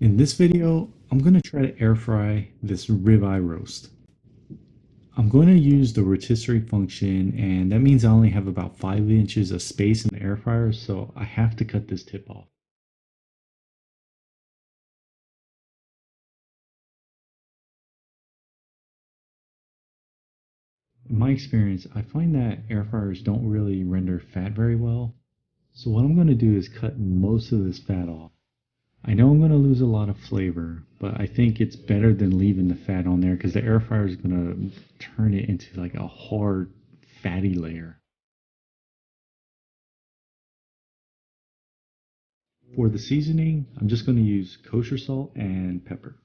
In this video, I'm going to try to air fry this ribeye roast. I'm going to use the rotisserie function, and that means I only have about 5 inches of space in the air fryer, so I have to cut this tip off. In my experience, I find that air fryers don't really render fat very well, so what I'm going to do is cut most of this fat off. I know I'm going to lose a lot of flavor, but I think it's better than leaving the fat on there because the air fryer is going to turn it into like a hard, fatty layer. For the seasoning, I'm just going to use kosher salt and pepper.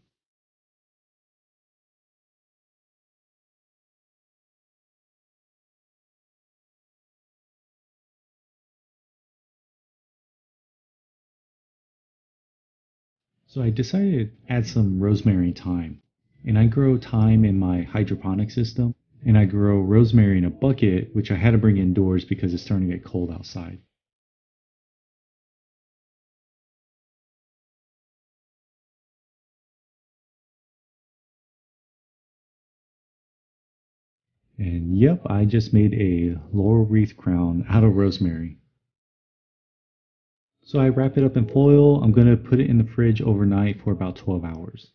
So I decided to add some rosemary and thyme. And I grow thyme in my hydroponic system, and I grow rosemary in a bucket, which I had to bring indoors because it's starting to get cold outside. And yep, I just made a laurel wreath crown out of rosemary. So I wrap it up in foil. I'm going to put it in the fridge overnight for about 12 hours.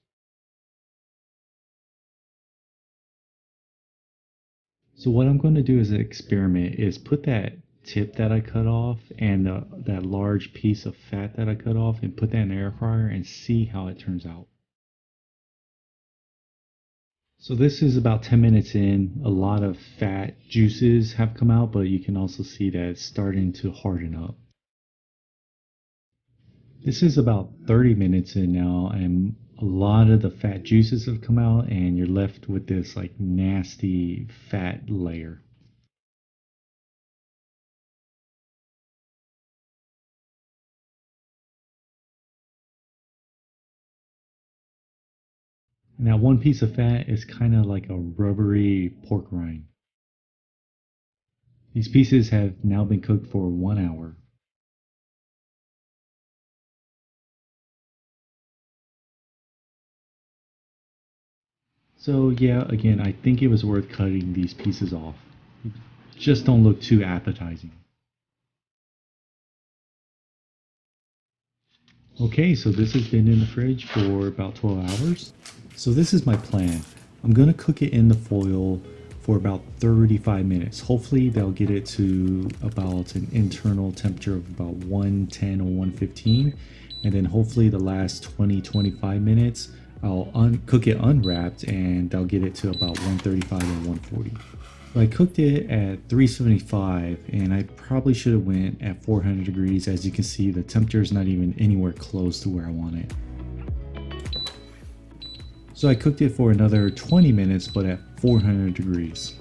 So what I'm going to do as an experiment is put that tip that I cut off and that large piece of fat that I cut off and put that in the air fryer and see how it turns out. So this is about 10 minutes in. A lot of fat juices have come out, but you can also see that it's starting to harden up. This is about 30 minutes in now, and a lot of the fat juices have come out, and you're left with this like nasty fat layer. Now, one piece of fat is kind of like a rubbery pork rind. These pieces have now been cooked for 1 hour. So yeah, again, I think it was worth cutting these pieces off. Just don't look too appetizing. Okay, so this has been in the fridge for about 12 hours. So this is my plan. I'm gonna cook it in the foil for about 35 minutes. Hopefully they'll get it to about an internal temperature of about 110 or 115. And then hopefully the last 20-25 minutes, I'll cook it unwrapped and they'll get it to about 135 or 140. So I cooked it at 375 and I probably should have went at 400 degrees. As you can see, the temperature is not even anywhere close to where I want it. So I cooked it for another 20 minutes, but at 400 degrees.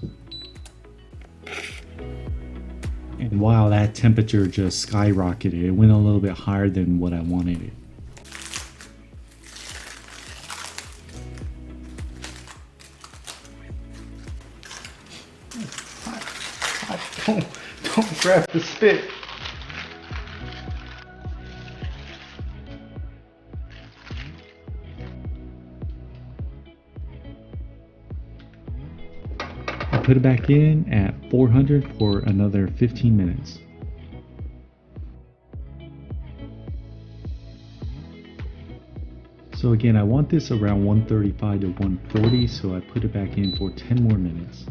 And wow, that temperature just skyrocketed. It went a little bit higher than what I wanted it. Don't grab the spit. I put it back in at 400 for another 15 minutes. So again, I want this around 135 to 140, so I put it back in for 10 more minutes.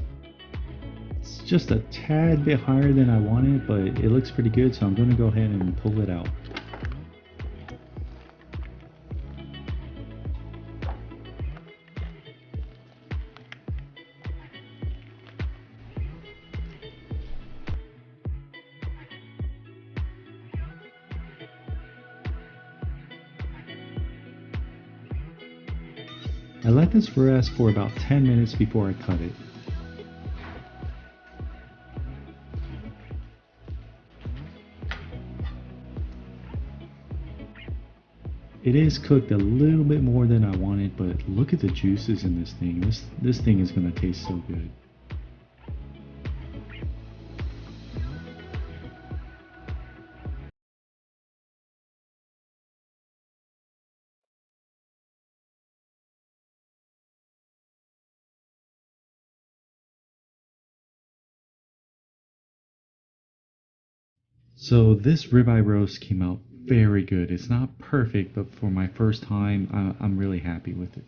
It's just a tad bit higher than I wanted, but it looks pretty good, so I'm going to go ahead and pull it out. I let this rest for about 10 minutes before I cut it. It is cooked a little bit more than I wanted, but look at the juices in this thing. This thing is going to taste so good. So this ribeye roast came out very good. It's not perfect, but for my first time, I'm really happy with it.